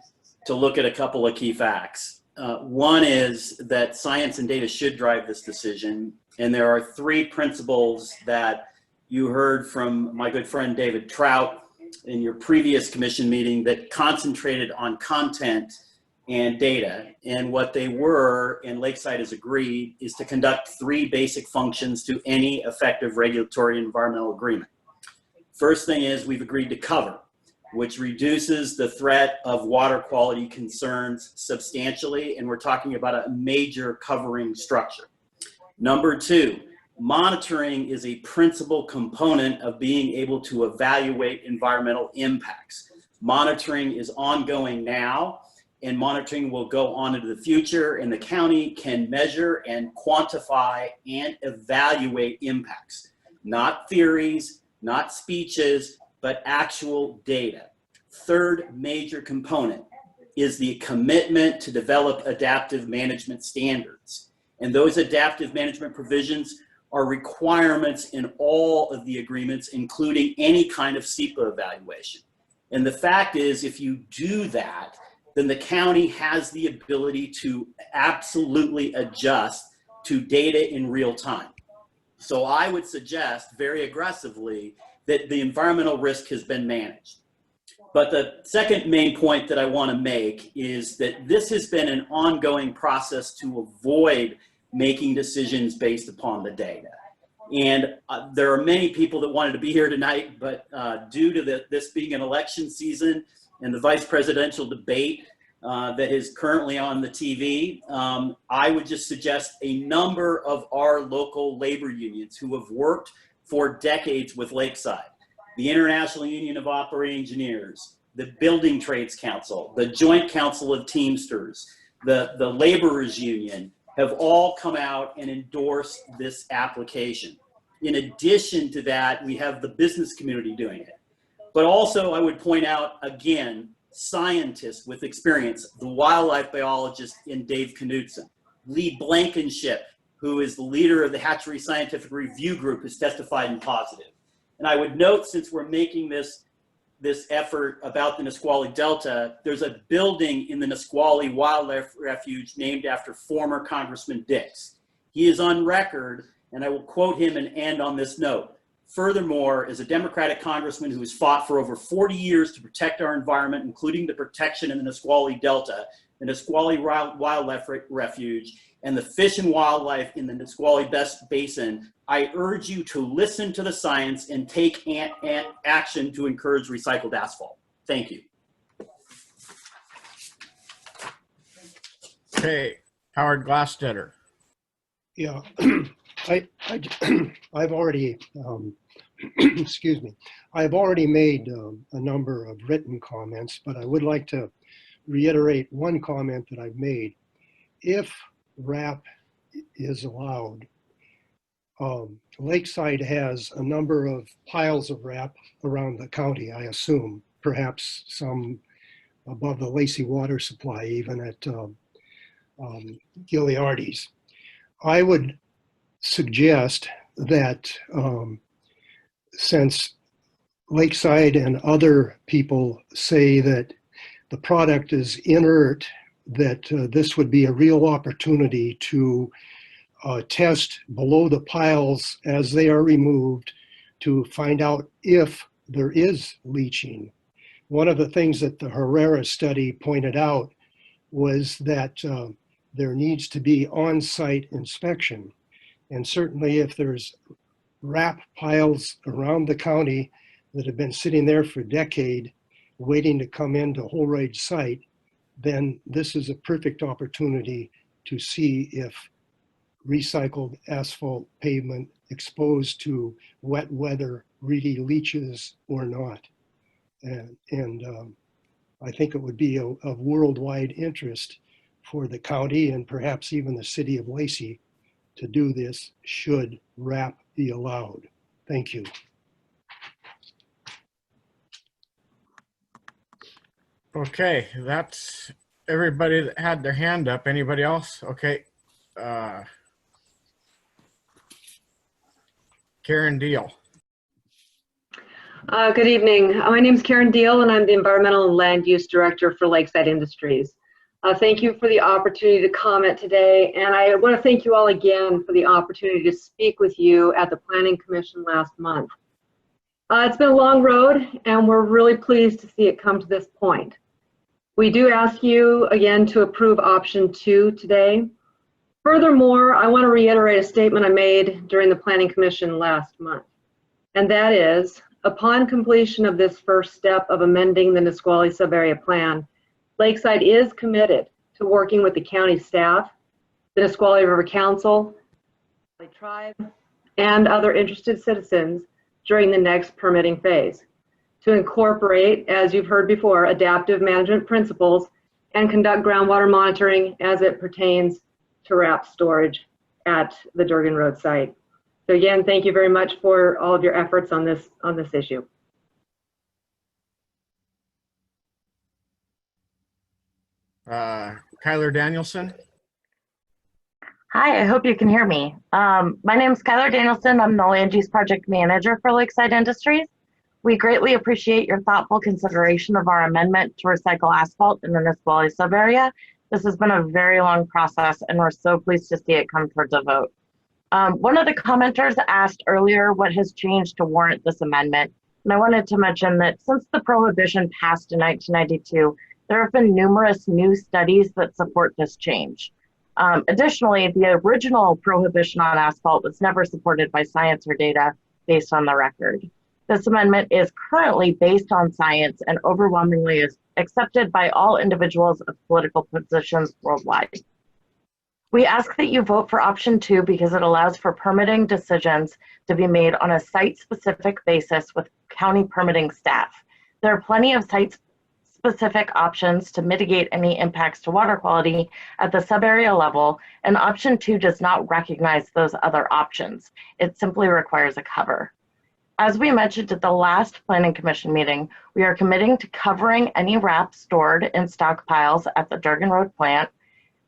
to look at a couple of key facts. One is that science and data should drive this decision. And there are 3 principles that you heard from my good friend David Trout in your previous commission meeting that concentrated on content and data. And what they were, and Lakeside has agreed, is to conduct 3 basic functions to any effective regulatory environmental agreement. First thing is we've agreed to cover, which reduces the threat of water quality concerns substantially. And we're talking about a major covering structure. Number 2, monitoring is a principal component of being able to evaluate environmental impacts. Monitoring is ongoing now, and monitoring will go on into the future, and the county can measure and quantify and evaluate impacts. Not theories, not speeches, but actual data. Third major component is the commitment to develop adaptive management standards. And those adaptive management provisions are requirements in all of the agreements, including any kind of SEPA evaluation. And the fact is, if you do that, then the county has the ability to absolutely adjust to data in real time. So I would suggest very aggressively that the environmental risk has been managed. But the second main point that I want to make is that this has been an ongoing process to avoid making decisions based upon the data. And there are many people that wanted to be here tonight, but due to this being an election season and the vice presidential debate that is currently on the TV, I would just suggest a number of our local labor unions who have worked for decades with Lakeside, the International Union of Operating Engineers, the Building Trades Council, the Joint Council of Teamsters, the Laborers Union, have all come out and endorsed this application. In addition to that, we have the business community doing it. But also I would point out, again, scientists with experience, the wildlife biologist in Dave Knutson, Lee Blankenship, who is the leader of the Hatchery Scientific Review Group, has testified in positive. And I would note, since we're making this effort about the Nisqually Delta, there's a building in the Nisqually Wildlife Refuge named after former Congressman Dix. He is on record, and I will quote him and end on this note. Furthermore, as a Democratic congressman who has fought for over 40 years to protect our environment, including the protection in the Nisqually Delta, the Nisqually Wildlife Refuge, and the fish and wildlife in the Nisqually Basin, I urge you to listen to the science and take action to encourage recycled asphalt. Thank you. Okay, Howard Glassstetter. Yeah, I've already, excuse me, I've already made a number of written comments, but I would like to reiterate one comment that I've made. If RAP is allowed, Lakeside has a number of piles of RAP around the county, I assume, perhaps some above the Lacey water supply, even at Giliardi's. I would suggest that since Lakeside and other people say that the product is inert, that this would be a real opportunity to test below the piles as they are removed to find out if there is leaching. One of the things that the Herrera study pointed out was that there needs to be on-site inspection. And certainly if there's RAP piles around the county that have been sitting there for a decade waiting to come into Holroyd site, then this is a perfect opportunity to see if recycled asphalt pavement exposed to wet weather really leaches or not. And I think it would be of worldwide interest for the county and perhaps even the city of Lacey to do this should RAP be allowed. Thank you. Okay, that's everybody that had their hand up. Anybody else? Okay. Karen Deal. Good evening. My name is Karen Deal, and I'm the Environmental and Land Use Director for Lakeside Industries. Thank you for the opportunity to comment today, and I want to thank you all again for the opportunity to speak with you at the Planning Commission last month. It's been a long road, and we're really pleased to see it come to this point. We do ask you again to approve option 2 today. Furthermore, I want to reiterate a statement I made during the Planning Commission last month, and that is, upon completion of this first step of amending the Nisqually Subarea Plan, Lakeside is committed to working with the county staff, the Nisqually River Council, the tribe, and other interested citizens during the next permitting phase to incorporate, as you've heard before, adaptive management principles and conduct groundwater monitoring as it pertains to RAP storage at the Durgan Road site. So again, thank you very much for all of your efforts on this issue. Kyler Danielson. Hi, I hope you can hear me. My name is Kyler Danielson. I'm the Land Use Project Manager for Lakeside Industries. We greatly appreciate your thoughtful consideration of our amendment to recycle asphalt in the Nisqually subarea. This has been a very long process, and we're so pleased to see it come towards a vote. One of the commenters asked earlier what has changed to warrant this amendment, and I wanted to mention that since the prohibition passed in 1992, there have been numerous new studies that support this change. Additionally, the original prohibition on asphalt was never supported by science or data based on the record. This amendment is currently based on science and overwhelmingly is accepted by all individuals of political positions worldwide. We ask that you vote for option 2 because it allows for permitting decisions to be made on a site-specific basis with county permitting staff. There are plenty of site-specific options to mitigate any impacts to water quality at the subarea level, and option 2 does not recognize those other options. It simply requires a cover. As we mentioned at the last Planning Commission meeting, we are committing to covering any RAP stored in stockpiles at the Durgan Road plant.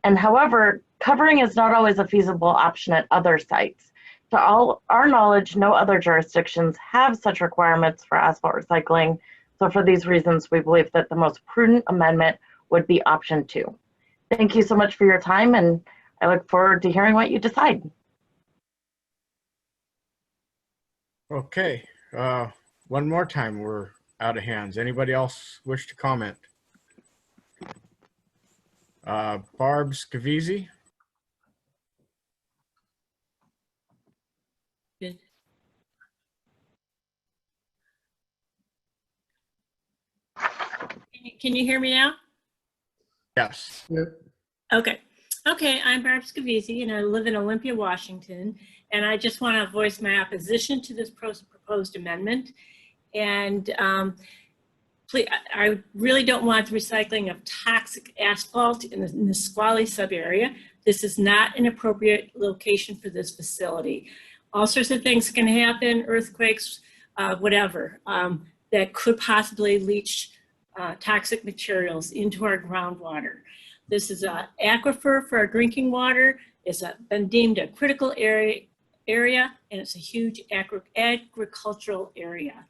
And however, covering is not always a feasible option at other sites. To all our knowledge, no other jurisdictions have such requirements for asphalt recycling. So for these reasons, we believe that the most prudent amendment would be option 2. Thank you so much for your time, and I look forward to hearing what you decide. Okay, one more time, we're out of hands. Anybody else wish to comment? Barb Scavizzi? Good. Can you hear me now? Yes. Okay. Okay, I'm Barb Scavizzi, and I live in Olympia, Washington, and I just want to voice my opposition to this proposed amendment. And please, I really don't want the recycling of toxic asphalt in the Nisqually sub-area. This is not an appropriate location for this facility. All sorts of things can happen, earthquakes, whatever, that could possibly leach toxic materials into our groundwater. This is an aquifer for our drinking water. It's been deemed a critical area, and it's a huge agricultural area.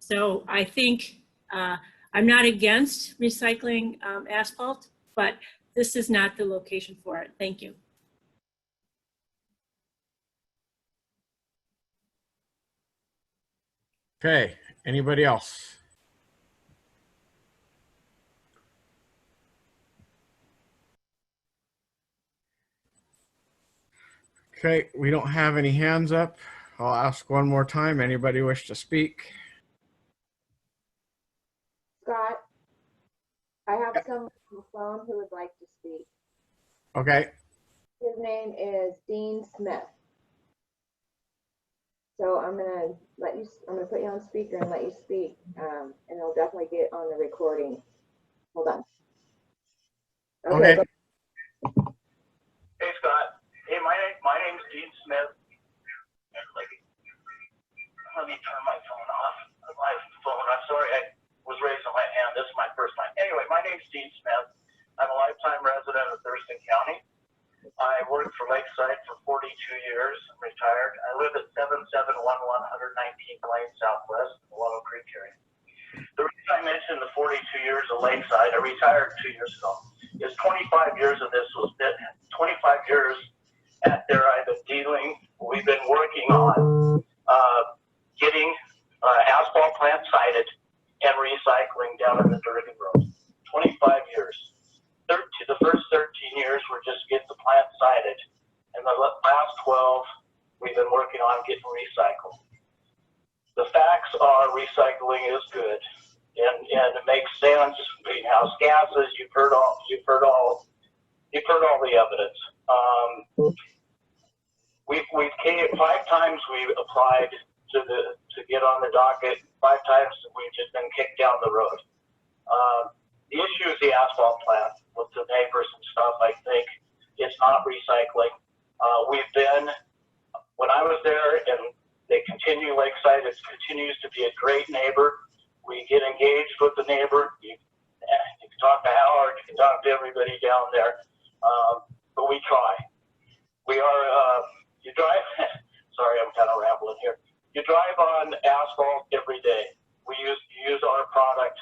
So I think I'm not against recycling asphalt, but this is not the location for it. Thank you. Okay, anybody else? Okay, we don't have any hands up. I'll ask one more time. Anybody wish to speak? Scott, I have someone on the phone who would like to speak. Okay, His name is Dean Smith. So I'm gonna put you on speaker and let you speak, and it'll definitely get on the recording. Hold on. Okay. Hey Scott. Hey, my name's Dean Smith. Let me turn my phone off. I'm sorry, I was raising my hand. This is my first time. Anyway, my name's Dean Smith. I'm a lifetime resident of Thurston County. I worked for Lakeside for 42 years. I'm retired. I live at 7711 119th Lane Southwest, Wallow Creek area. The reason I mentioned the 42 years of Lakeside, I retired 2 years ago, is 25 years of this was 25 years at there I've been we've been working on getting asphalt plant sited and recycling down in the Durgan Road. 25 years. The first 13 years were just get the plant sited, and the last 12 we've been working on getting recycled. The facts are recycling is good, and it makes sense. Greenhouse gases, you've heard all the evidence. We've came 5 times we've applied to get on the docket. 5 times we've just been kicked down the road. The issue is the asphalt plant with the neighbors and stuff. I think it's not recycling. When I was there, and they continue, Lakeside, it continues to be a great neighbor. We get engaged with the neighbor. You can talk to Howard, you can talk to everybody down there, but we try. We are, you drive, sorry, I'm kind of rambling here. You drive on asphalt every day. You use our product,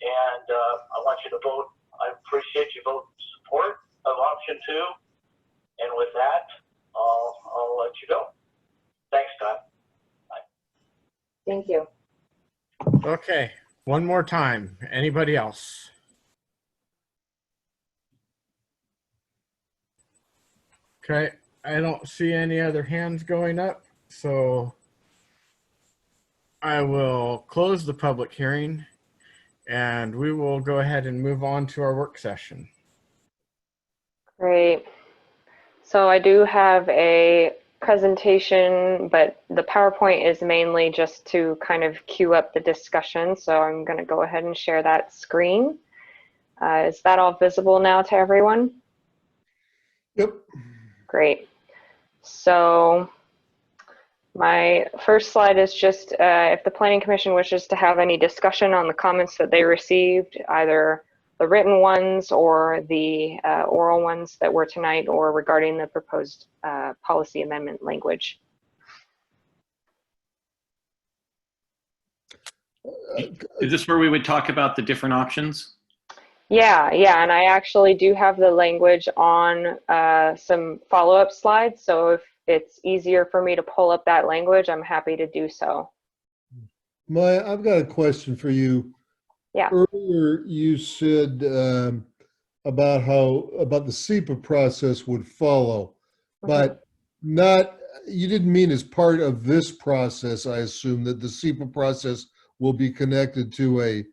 and I want you to vote. I appreciate you vote support of option 2, and with that, I'll let you go. Thanks, Scott. Bye. Thank you. okay, one more time. Anybody else? Okay, I don't see any other hands going up, so I will close the public hearing, and we will go ahead and move on to our work session. Great. So I do have a presentation, but the PowerPoint is mainly just to kind of queue up the discussion. So I'm going to go ahead and share that screen. Is that all visible now to everyone? Yep. Great. So my first slide is just if the Planning Commission wishes to have any discussion on the comments that they received, either the written ones or the oral ones that were tonight, or regarding the proposed policy amendment language. Is this where we would talk about the different options? Yeah, and I actually do have the language on some follow-up slides, so if it's easier for me to pull up that language, I'm happy to do so. I've got a question for you. Yeah. Earlier, you said about the SEPA process would follow, but you didn't mean as part of this process, I assume, that the SEPA process will be connected to a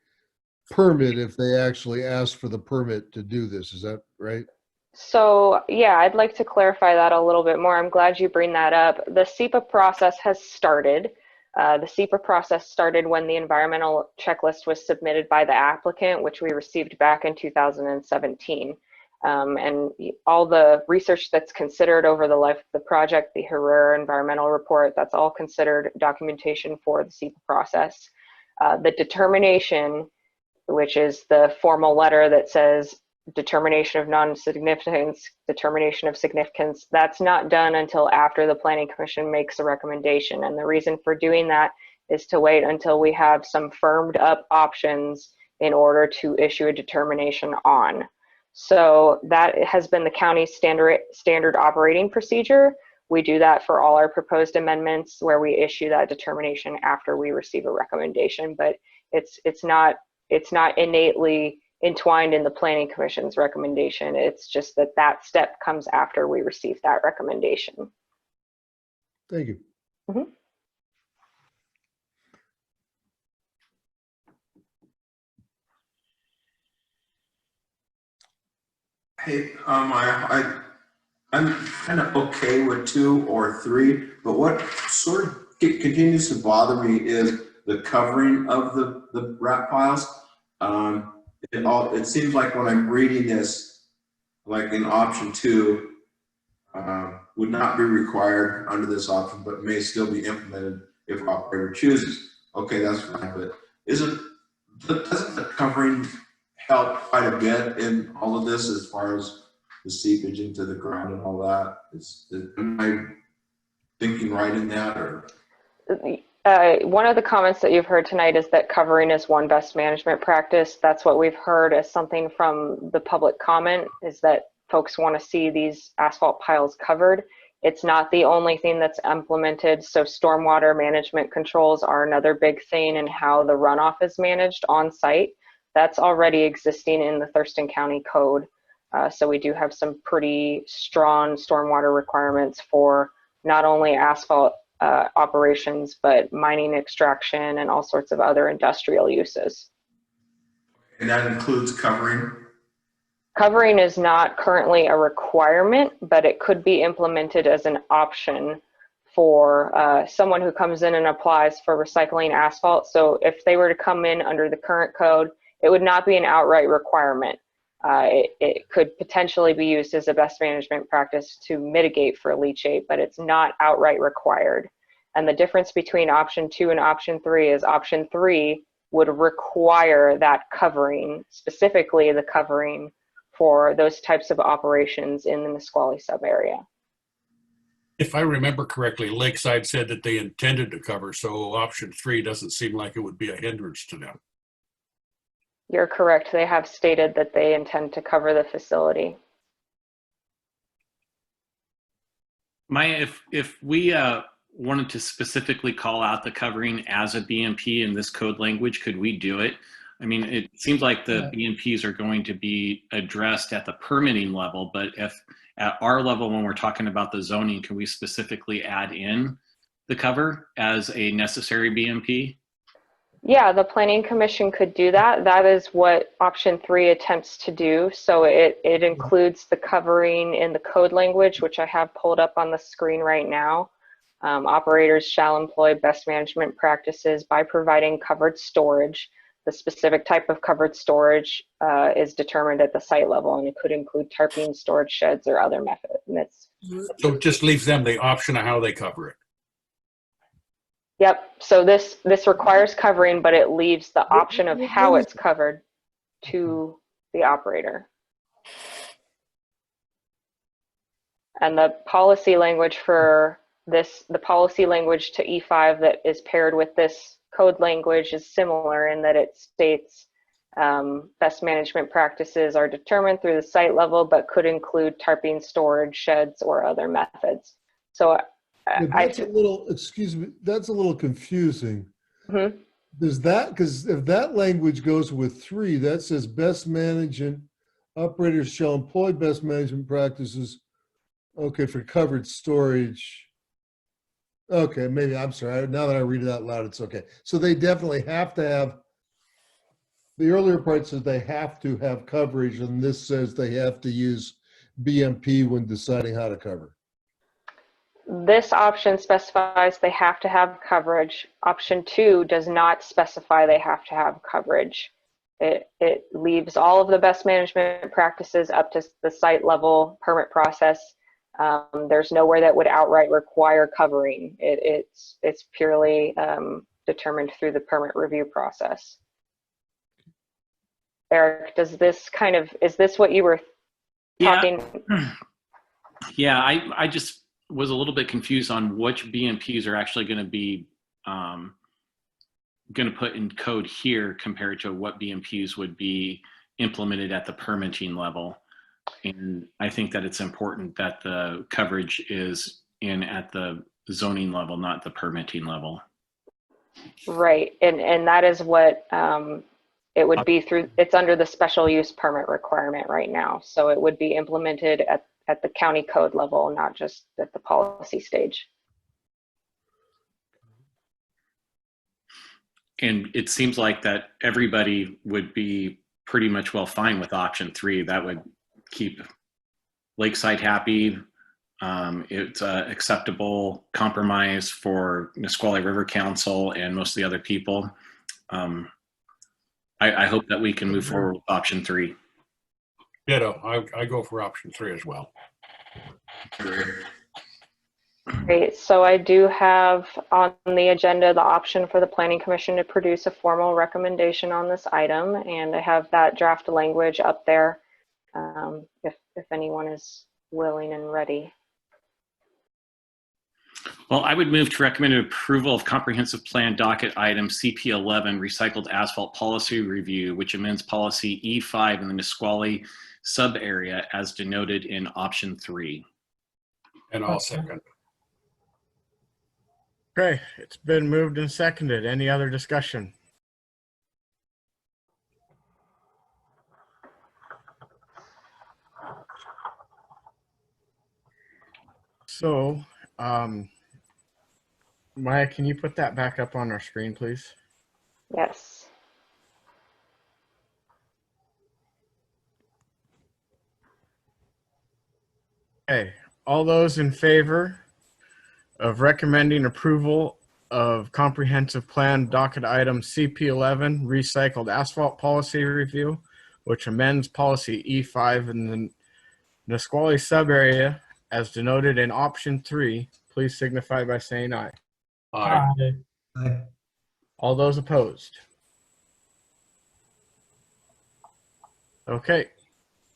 permit if they actually ask for the permit to do this. Is that right? So yeah, I'd like to clarify that a little bit more. I'm glad you bring that up. The SEPA process has started. The SEPA process started when the environmental checklist was submitted by the applicant, which we received back in 2017. And all the research that's considered over the life of the project, the Herrera environmental report, that's all considered documentation for the SEPA process. The determination, which is the formal letter that says determination of non-significance, determination of significance, that's not done until after the Planning Commission makes a recommendation. And the reason for doing that is to wait until we have some firmed up options in order to issue a determination on. So that has been the county's standard operating procedure. We do that for all our proposed amendments where we issue that determination after we receive a recommendation, but it's not innately entwined in the Planning Commission's recommendation. It's just that step comes after we receive that recommendation. Thank you. Mm-hmm. Hey, I'm kind of okay with 2 or 3, but what sort of continues to bother me is the covering of the wrap piles. It seems like when I'm reading this, like in option 2, would not be required under this option, but may still be implemented if operator chooses. Okay, that's fine, but doesn't the covering help quite a bit in all of this as far as the seepage into the ground and all that? Am I thinking right in that, or? One of the comments that you've heard tonight is that covering is one best management practice. That's what we've heard as something from the public comment, is that folks want to see these asphalt piles covered. It's not the only thing that's implemented. So stormwater management controls are another big thing, and how the runoff is managed on site. That's already existing in the Thurston County Code. So we do have some pretty strong stormwater requirements for not only asphalt operations, but mining, extraction, and all sorts of other industrial uses. And that includes covering? Covering is not currently a requirement, but it could be implemented as an option for someone who comes in and applies for recycling asphalt. So if they were to come in under the current code, it would not be an outright requirement. It could potentially be used as a best management practice to mitigate for leachate, but it's not outright required. And the difference between option 2 and option 3 is option 3 would require that covering, specifically the covering for those types of operations in the Nisqually sub-area. If I remember correctly, Lakeside said that they intended to cover, so option 3 doesn't seem like it would be a hindrance to them. You're correct. They have stated that they intend to cover the facility. Maya, if we wanted to specifically call out the covering as a BMP in this code language, could we do it? I mean, it seems like the BMPs are going to be addressed at the permitting level, but if at our level, when we're talking about the zoning, can we specifically add in the cover as a necessary BMP? Yeah, the Planning Commission could do that. That is what option 3 attempts to do. So it includes the covering in the code language, which I have pulled up on the screen right now. Operators shall employ best management practices by providing covered storage. The specific type of covered storage is determined at the site level, and it could include tarping, storage sheds, or other methods. So it just leaves them the option of how they cover it. Yep, so this requires covering, but it leaves the option of how it's covered to the operator. And the policy language for this, the policy language to E5 that is paired with this code language is similar in that it states best management practices are determined through the site level, but could include tarping, storage, sheds, or other methods. So That's a little, excuse me, that's a little confusing. Mhm. Does that, because if that language goes with 3, that says best management, operators shall employ best management practices, okay, for covered storage. Okay, maybe, I'm sorry, now that I read it out loud, it's okay. So they definitely have to have, the earlier part says they have to have coverage, and this says they have to use BMP when deciding how to cover. This option specifies they have to have coverage. Option 2 does not specify they have to have coverage. It leaves all of the best management practices up to the site level permit process. There's nowhere that would outright require covering. It's purely determined through the permit review process. Eric, does this kind of, is this what you were talking? Yeah, I just was a little bit confused on which BMPs are actually going to be going to put in code here compared to what BMPs would be implemented at the permitting level. And I think that it's important that the coverage is in at the zoning level, not the permitting level. Right, and that is what it would be through, it's under the special use permit requirement right now. So it would be implemented at the county code level, not just at the policy stage. And it seems like that everybody would be pretty much well fine with option 3. That would keep Lakeside happy. It's an acceptable compromise for Nisqually River Council and most of the other people. I hope that we can move forward with option 3. Ditto. I go for option 3 as well. Great, so I do have on the agenda the option for the Planning Commission to produce a formal recommendation on this item, and I have that draft language up there if anyone is willing and ready. Well, I would move to recommend approval of comprehensive plan docket item CP11 recycled asphalt policy review, which amends policy E5 in the Nisqually sub area as denoted in option 3. And I'll second. Okay, it's been moved and seconded. Any other discussion? So, Maya, can you put that back up on our screen, please? Yes. Okay, all those in favor of recommending approval of comprehensive plan docket item CP11 recycled asphalt policy review, which amends policy E5 in the Nisqually sub area as denoted in option 3, please signify by saying aye. Aye. Aye. All those opposed? Okay,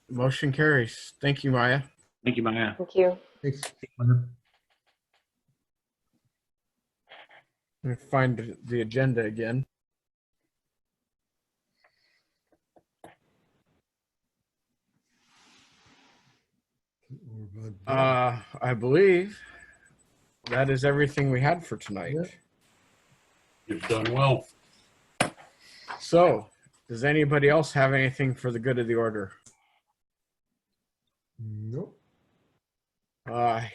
motion carries. Thank you, Maya. Thank you, Maya. Thank you. Thanks. Let me find the agenda again. I believe that is everything we had for tonight. You've done well. So, does anybody else have anything for the good of the order? Nope.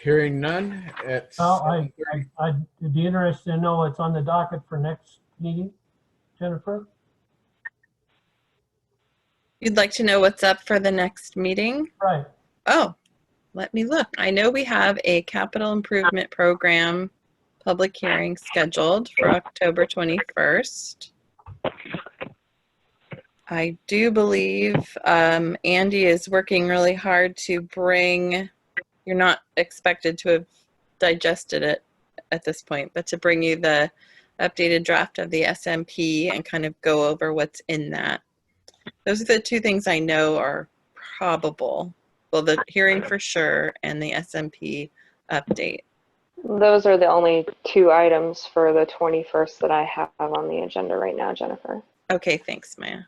Hearing none, it's I'd be interested to know what's on the docket for next meeting, Jennifer. You'd like to know what's up for the next meeting? Right. Oh, let me look. I know we have a capital improvement program public hearing scheduled for October 21st. I do believe Andy is working really hard to bring, you're not expected to have digested it at this point, but to bring you the updated draft of the SMP and kind of go over what's in that. Those are the two things I know are probable. Well, the hearing for sure and the SMP update. Those are the only two items for the 21st that I have on the agenda right now, Jennifer. Okay, thanks, Maya.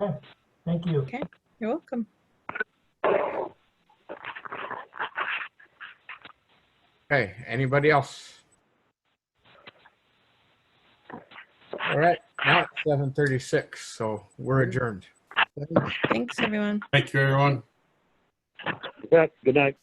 Okay, thank you. Okay, you're welcome. Okay, anybody else? All right, now it's 7:36, so we're adjourned. Thanks, everyone. Thank you, everyone. Good night.